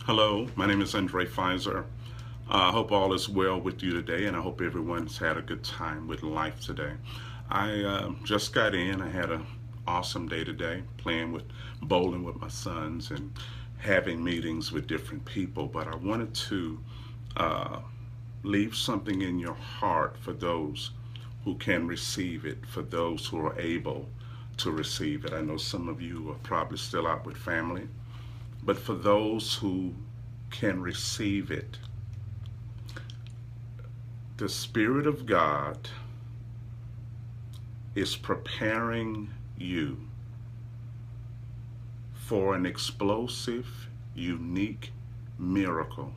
Hello, my name is Fizer. I hope all is well with you today, and I hope everyone's had a good time with life today. I just got in. I had an awesome day today, playing with bowling with my sons and having meetings with different people. But I wanted to uh, leave something in your heart for those who can receive it, for those who are able to receive it. I know some of you are probably still out with family, but for those who can receive it, the Spirit of God is preparing you for an explosive, unique miracle.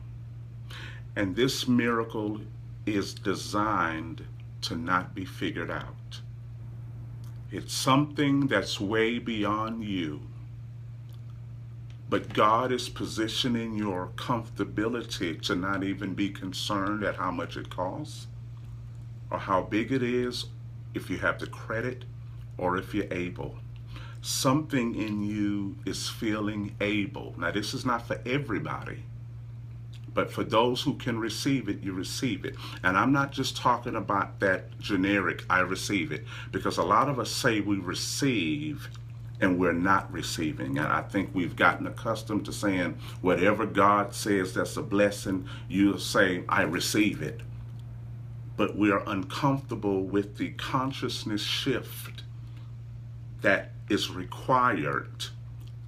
And this miracle is designed to not be figured out. It's something that's way beyond you. But God is positioning your comfortability to not even be concerned at how much it costs or how big it is, if you have the credit or if you're able. Something in you is feeling able. Now, this is not for everybody, but for those who can receive it, you receive it. And I'm not just talking about that generic, I receive it, because a lot of us say we receive and we're not receiving. And I think we've gotten accustomed to saying whatever God says that's a blessing, you say, I receive it. But we're uncomfortable with the consciousness shift that is required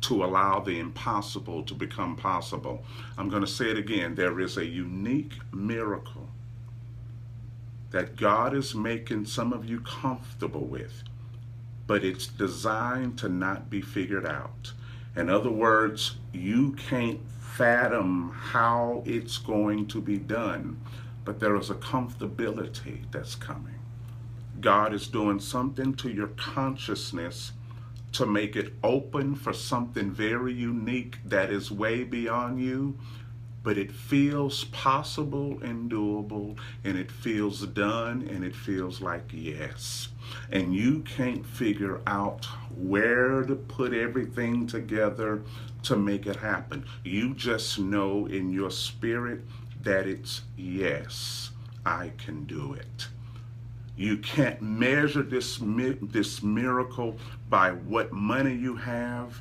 to allow the impossible to become possible. I'm going to say it again. There is a unique miracle that God is making some of you comfortable with, but it's designed to not be figured out. In other words, you can't fathom how it's going to be done, but there is a comfortability that's coming. God is doing something to your consciousness to make it open for something very unique that is way beyond you, but it feels possible and doable, and it feels done, and it feels like yes. And you can't figure out where to put everything together to make it happen. You just know in your spirit that it's yes, I can do it. You can't measure this miracle by what money you have.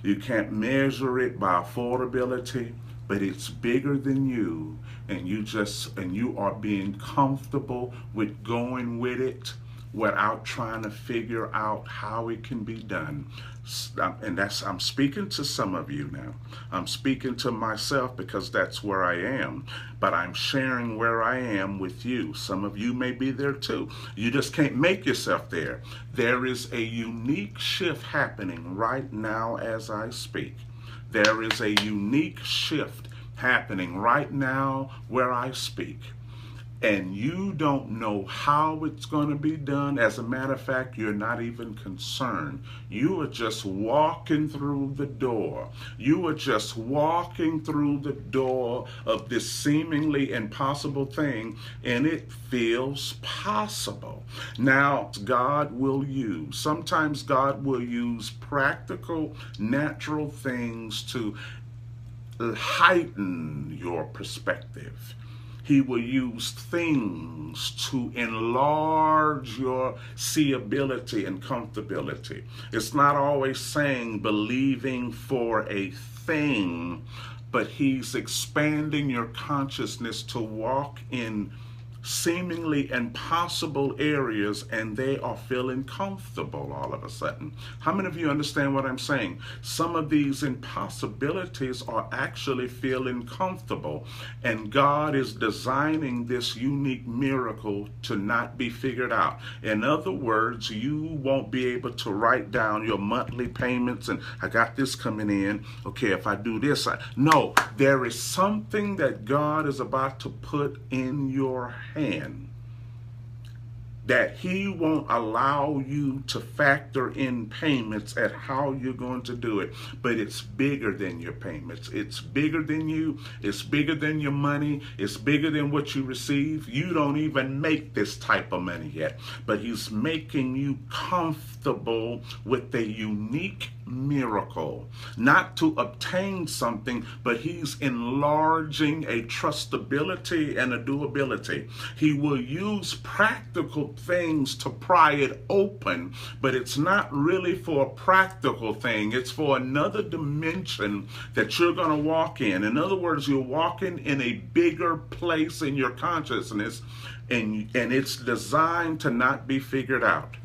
You can't measure it by affordability, but it's bigger than you, and you are being comfortable with going with it without trying to figure out how it can be done. And I'm speaking to some of you now. I'm speaking to myself because that's where I am, but I'm sharing where I am with you. Some of you may be there too. You just can't make yourself there. There is a unique shift happening right now as I speak. There is a unique shift happening right now where I speak. And you don't know how it's going to be done. As a matter of fact, you're not even concerned. You are just walking through the door. You are just walking through the door of this seemingly impossible thing, and it feels possible. Now, sometimes God will use practical, natural things to heighten your perspective. He will use things to enlarge your seeability and comfortability. It's not always saying believing for a thing, but he's expanding your consciousness to walk in seemingly impossible areas, and they are feeling comfortable all of a sudden. How many of you understand what I'm saying? Some of these impossibilities are actually feeling comfortable, and God is designing this unique miracle to not be figured out. In other words, you won't be able to write down your monthly payments and I got this coming in. Okay, if I do this, no, there is something that God is about to put in your hand that he won't allow you to factor in payments at how you're going to do it. But it's bigger than your payments. It's bigger than you. It's bigger than your money. It's bigger than what you receive. You don't even make this type of money yet. But he's making you comfortable with a unique miracle. Not to obtain something, but he's enlarging a trustability and a doability. He will use practical things to pry it open, but it's not really for a practical thing. It's for another dimension that you're going to walk in. In other words, you're walking in a bigger place in your consciousness, and it's designed to not be figured out.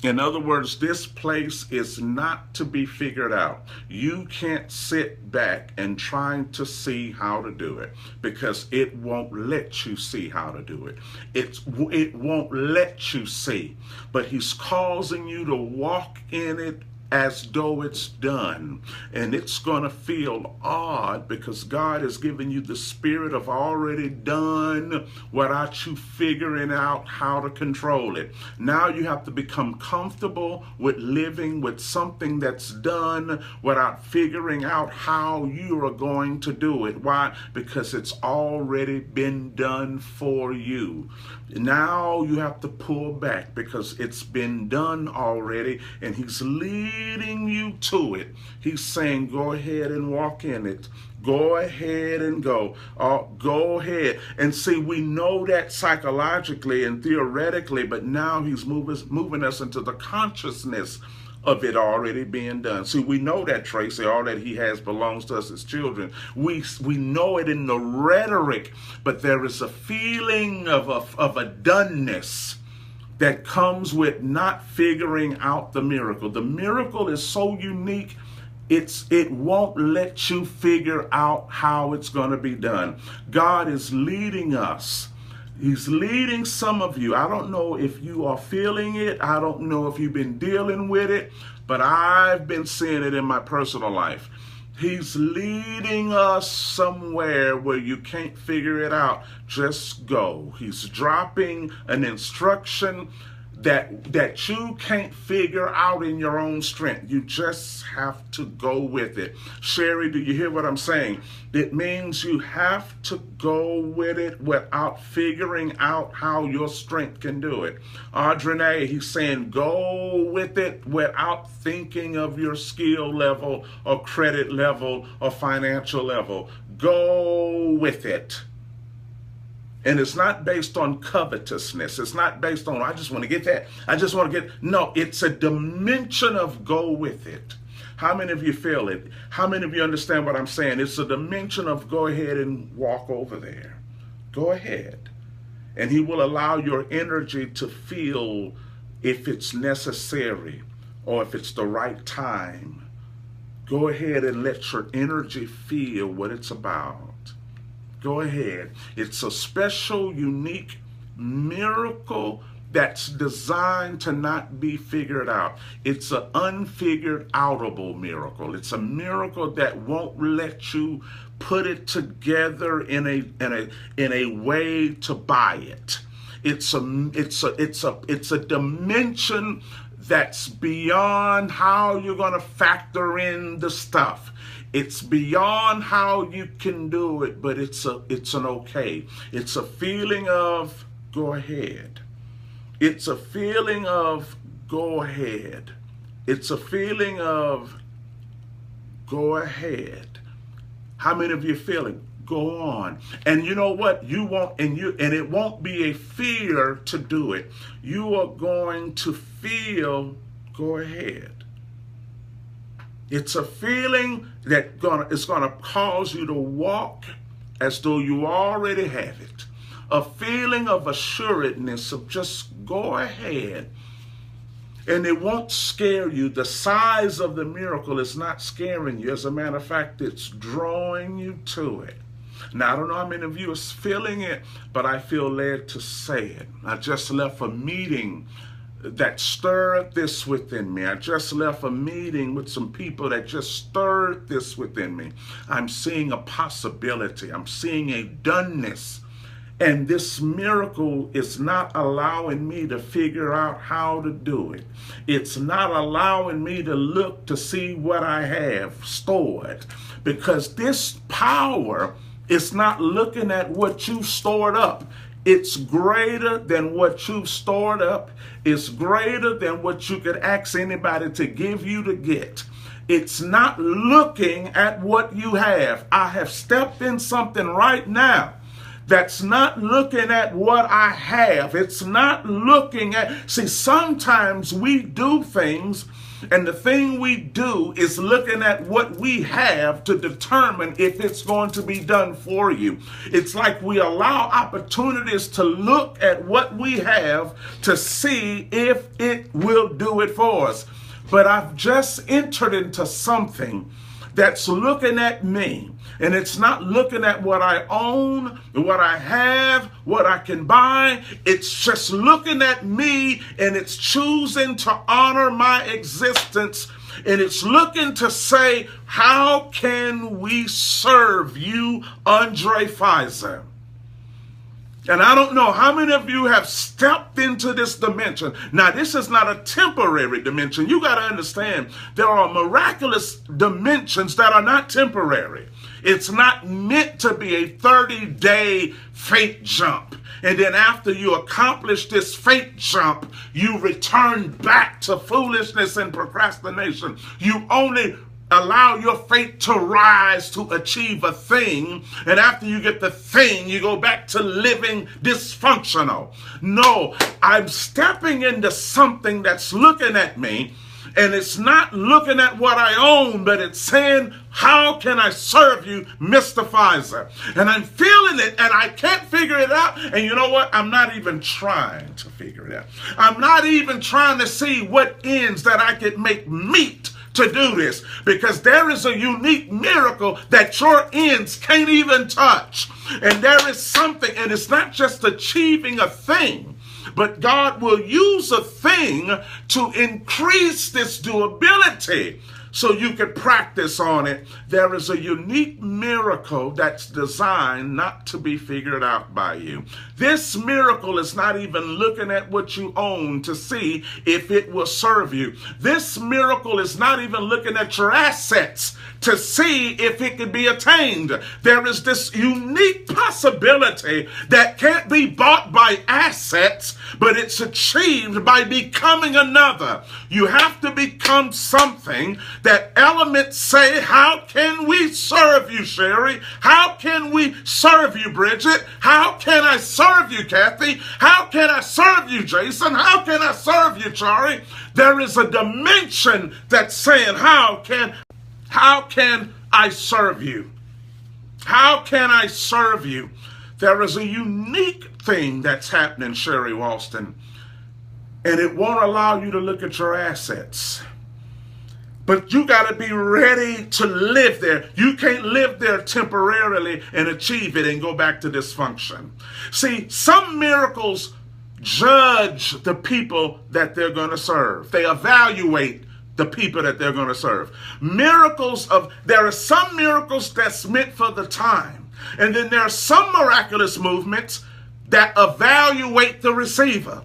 In other words, this place is not to be figured out. You can't sit back and trying to see how to do it, because it won't let you see how to do it. It won't let you see, but he's causing you to walk in it as though it's done. And it's going to feel odd, because God has given you the spirit of already done without you figuring out how to control it. Now you have to become comfortable with living with something that's done without figuring out how you are going to do it. Why? Because it's already been done for you. Now you have to pull back, because it's been done already, and he's leading you to it. He's saying, go ahead and walk in it. Go ahead and go. Go ahead. And see, we know that psychologically and theoretically, but now he's moving us into the consciousness of it already being done. See, we know that, Tracy, all that he has belongs to us as children. We know it in the rhetoric, but there is a feeling of a doneness that comes with not figuring out the miracle. The miracle is so unique, it won't let you figure out how it's going to be done. God is leading us. He's leading some of you. I don't know if you are feeling it. I don't know if you've been dealing with it, but I've been seeing it in my personal life. He's leading us somewhere where you can't figure it out. Just go. He's dropping an instruction that you can't figure out in your own strength. You just have to go with it. Sherry, do you hear what I'm saying? It means you have to go with it without figuring out how your strength can do it. Audrey, he's saying go with it without thinking of your skill level or credit level or financial level. Go with it. And it's not based on covetousness. It's not based on, I just want to get that. I just want to get, no, it's a dimension of go with it. How many of you feel it? How many of you understand what I'm saying? It's a dimension of go ahead and walk over there. Go ahead. And he will allow your energy to feel if it's necessary or if it's the right time. Go ahead and let your energy feel what it's about. Go ahead. It's a special, unique miracle that's designed to not be figured out. It's an unfigured outable miracle. It's a miracle that won't let you put it together in a way to buy it. It's a dimension that's beyond how you're going to factor in the stuff. It's beyond how you can do it, but it's an okay. It's a feeling of go ahead. It's a feeling of go ahead. It's a feeling of go ahead. How many of you feeling? Go on. And you know what? You won't, and it won't be a fear to do it. You are going to feel go ahead. It's a feeling that it's going to cause you to walk as though you already have it. A feeling of assuredness of just go ahead. And it won't scare you. The size of the miracle is not scaring you. As a matter of fact, it's drawing you to it. Now, I don't know how many of you are feeling it, but I feel led to say it. I just left a meeting that stirred this within me. I just left a meeting with some people that just stirred this within me. I'm seeing a possibility. I'm seeing a doneness. And this miracle is not allowing me to figure out how to do it. It's not allowing me to look to see what I have stored. Because this power is not looking at what you stored up. It's greater than what you've stored up. It's greater than what you could ask anybody to give you to get. It's not looking at what you have. I have stepped in something right now that's not looking at what I have. It's not looking at, see, sometimes we do things, and the thing we do is looking at what we have to determine if it's going to be done for you. It's like we allow opportunities to look at what we have to see if it will do it for us. But I've just entered into something that's looking at me, and it's not looking at what I own, what I have, what I can buy. It's just looking at me, and it's choosing to honor my existence, and it's looking to say, how can we serve you, Andre Fizer? And I don't know how many of you have stepped into this dimension. Now, this is not a temporary dimension. You got to understand, there are miraculous dimensions that are not temporary. It's not meant to be a 30-day faith jump. And then after you accomplish this faith jump, you return back to foolishness and procrastination. You only allow your faith to rise to achieve a thing, and after you get the thing, you go back to living dysfunctional. No, I'm stepping into something that's looking at me, and it's not looking at what I own, but it's saying, how can I serve you, Mr. Fizer? And I'm feeling it, and I can't figure it out. And you know what? I'm not even trying to figure it out. I'm not even trying to see what ends that I could make meet to do this, because there is a unique miracle that your ends can't even touch. And there is something, and it's not just achieving a thing, but God will use a thing to increase this durability so you can practice on it. There is a unique miracle that's designed not to be figured out by you. This miracle is not even looking at what you own to see if it will serve you. This miracle is not even looking at your assets to see if it can be attained. There is this unique possibility that can't be bought by assets, but it's achieved by becoming another. You have to become something that elements say, how can we serve you, Sherry? How can we serve you, Bridget? How can I serve you, Kathy? How can I serve you, Jason? How can I serve you, Chari? There is a dimension that's saying, how can I serve you? How can I serve you? There is a unique thing that's happening, Sherry Walston, and it won't allow you to look at your assets. But you got to be ready to live there. You can't live there temporarily and achieve it and go back to dysfunction. See, some miracles judge the people that they're going to serve. They evaluate the people that they're going to serve. There are some miracles that's meant for the time. And then there are some miraculous movements that evaluate the receiver.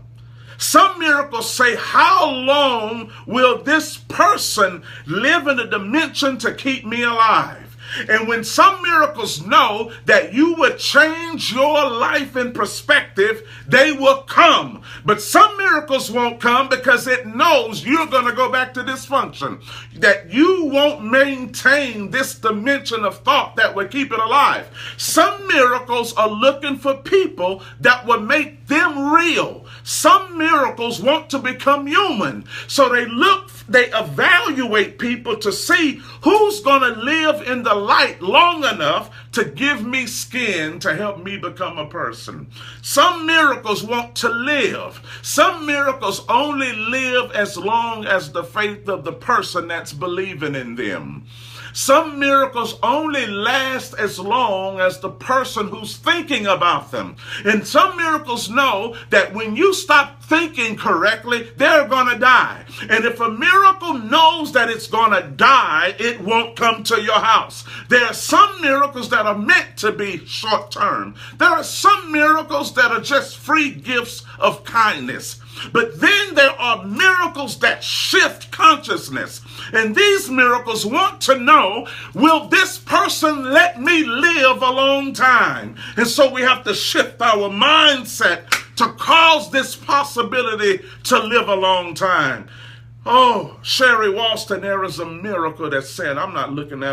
Some miracles say, how long will this person live in a dimension to keep me alive? And when some miracles know that you would change your life in perspective, they will come. But some miracles won't come because it knows you're going to go back to dysfunction, that you won't maintain this dimension of thought that would keep it alive. Some miracles are looking for people that will make them real. Some miracles want to become human. So they evaluate people to see who's going to live in the light long enough to give me skin to help me become a person. Some miracles want to live. Some miracles only live as long as the faith of the person that's believing in them. Some miracles only last as long as the person who's thinking about them. And some miracles know that when you stop thinking correctly, they're going to die. And if a miracle knows that it's going to die, it won't come to your house. There are some miracles that are meant to be short term. There are some miracles that are just free gifts of kindness. But then there are miracles that shift consciousness. And these miracles want to know, will this person let me live a long time? And so we have to shift our mindset to cause this possibility to live a long time. Oh, Sherry Walston, there is a miracle that said, I'm not looking at